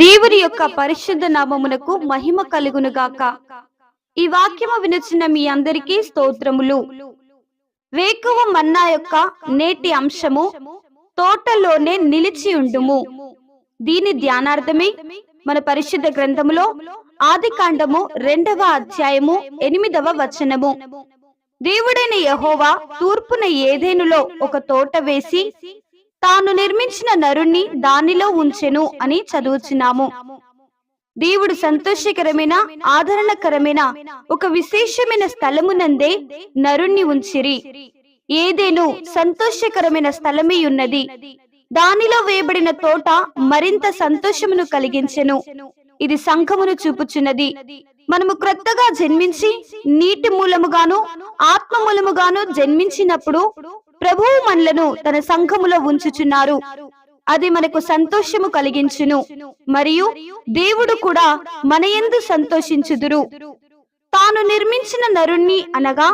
దేవుని యొక్క పరిశుద్ధ నామమునకు మహిమ కలుగునుగాక. ఈ వాక్యము వినుచున్న మీ అందరికీ స్తోత్రములు. వేకువ మన్నా యొక్క నేటి అంశము తోటలోనే నిలిచి ఉండుము. దీని ధ్యానార్థమే మన పరిశుద్ధ గ్రంథములో ఆదికాండము 2వ అధ్యాయము 8వ వచనము. దేవుడైన యెహోవా తూర్పున ఏదెనులో ఒక తోట వేసి తాను నిర్మించిన నరుణ్ణి దానిలో ఉంచెను అని చదువుచున్నాము. దేవుడు సంతోషకరమైన ఆదరణకరమైన ఒక విశేషమైన స్థలమునందే నరుణ్ణి ఉంచిరి. ఏదేను సంతోషకరమైన స్థలమే ఉన్నది. దానిలో వేయబడిన తోట మరింత సంతోషమును కలిగించెను. ఇది సంఘమును చూపుచున్నది. మనము క్రొత్తగా జన్మించి నీటి మూలముగాను ఆత్మ మూలముగాను జన్మించినప్పుడు ప్రభువు మనలను తన సంఘములో ఉంచుచున్నారు. అది మనకు సంతోషము కలిగించును. మరియు దేవుడు కూడా మన యందు సంతోషించుదురు. తాను నిర్మించిన నరుణ్ణి అనగా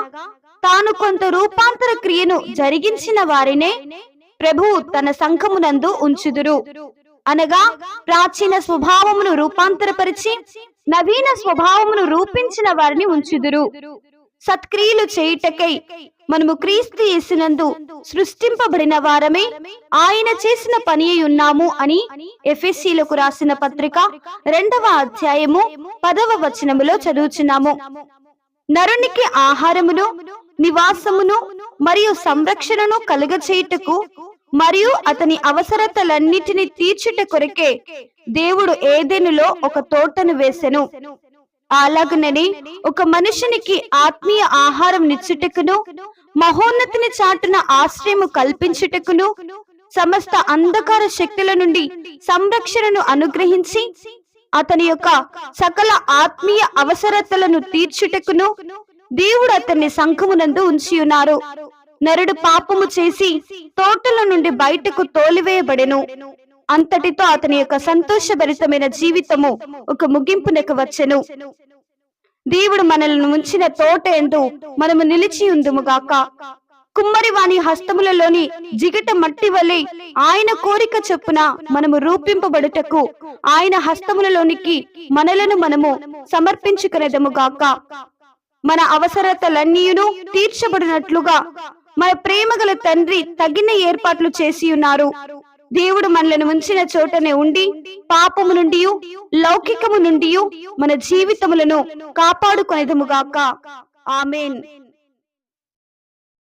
తాను కొంత రూపాంతర క్రియను జరిగించిన వారినే ప్రభువు తన సంఘమునందు ఉంచుదురు. అనగా ప్రాచీన స్వభావమును రూపాంతరపరిచి నవీన స్వభావమును రూపించిన వారిని ఉంచుదురు. సత్క్రియలు చేయుటకై మనము క్రీస్తు యేసునందు సృష్టింపబడిన వారమే ఆయన చేసిన పని ఉన్నాము అని ఎఫెసీలకు రాసిన పత్రిక 2వ అధ్యాయము 10వ వచనములో చదువుచున్నాము. నరునికి ఆహారమును నివాసమును మరియు సంరక్షణను కలుగచేయుటకు మరియు అతని అవసరతలన్నిటిని తీర్చుట కొరకే దేవుడు ఏదెనులో ఒక తోటను వేసెను. అలాగనని ఒక మనుషునికి ఆత్మీయ ఆహారం నిచ్చుటకును మహోన్నతిని చాటున ఆశ్రయము కల్పించుటకును సమస్త అంధకార శక్తుల నుండి సంరక్షణను అనుగ్రహించి అతని యొక్క సకల ఆత్మీయ అవసరతలను తీర్చుటకును దేవుడు అతన్ని సంఘమునందు ఉంచి ఉన్నారు. నరుడు పాపము చేసి తోటల నుండి బయటకు తోలివేయబడెను. అంతటితో అతని యొక్క సంతోషభరితమైన జీవితము ఒక ముగింపునకు వచ్చెను. దేవుడు మనల్ని ఉంచిన తోట యందు మనము నిలిచి ఉందుముగాక. కుమ్మరి వాని హస్తములలోని జిగట మట్టి వలె ఆయన కోరిక చొప్పున మనము రూపింపబడుటకు ఆయన హస్తములలోనికి మనలను మనము సమర్పించుకునేదముగాక. మన అవసరతలన్నీయును తీర్చబడినట్లుగా మన ప్రేమగల తండ్రి తగిన ఏర్పాట్లు చేసి ఉన్నారు. దేవుడు మనలను ఉంచిన చోటనే ఉండి పాపము నుండి లౌకికము నుండి మన జీవితములను కాపాడుకొనేదముగాక. ఆమేన్.